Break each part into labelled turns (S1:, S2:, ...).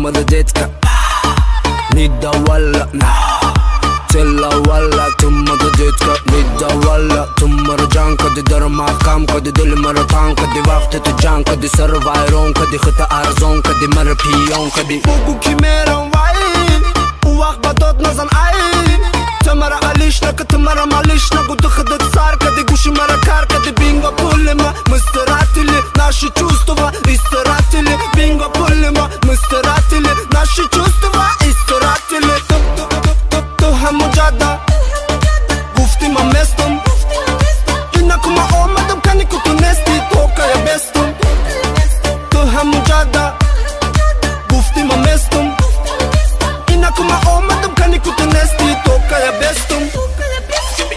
S1: مددتك نيدا ولا تلا ولا ثم مددتك نيدا ولا ثم رجانك دي در محکم کدی دل مرتان کدی وقت تو جان کدی سر وایرون کدی خط ارزون کدی مر پیون کدی بگو کی میرم وای او وقت با داد نزن ای تمرا علیش نک تمرا مالیش نگو تو خودت سر کدی گوشی مرا کار کدی بینگو پول ما مستراتلی наши чувства истратили бинго пули ما مستراتلی наши чувства истратили تو هم مجادا گفتی من مستم اینا که ما آمدم کنی که تو نستی تو که بستم تو هم مجادا گفتی من مستم اینا که ما آمدم کنی که تو نستی تو که بستم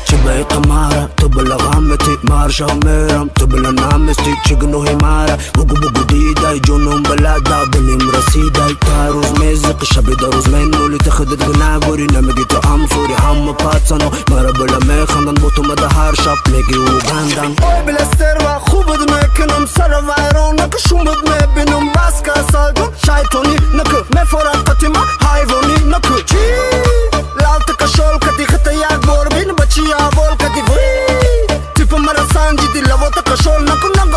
S1: چه به قمارا تو بلا غامتی مارشا میرم تو بلا نامستی چگنو همارا بگو بگو دیدای جونم بلادا بنیم رسیدای تا روز میزق شبی در روز منولی تخدت گناگوری نمیگی تو امسوری همه پاتسانو مرا بلا میخندن با تو مده هر شب میگی او گندن اوی بلا سروا خوبت میکنم سر ویرون نکه شومت میبینم بس که سالگم شایطانی نکه میفورد قطیما حیوانی نکه چی لالت کشول کدی خطا یک بار بین بچی آبول کدی وی تیپ مرا سانجی دی لوتا کشول نکو نگو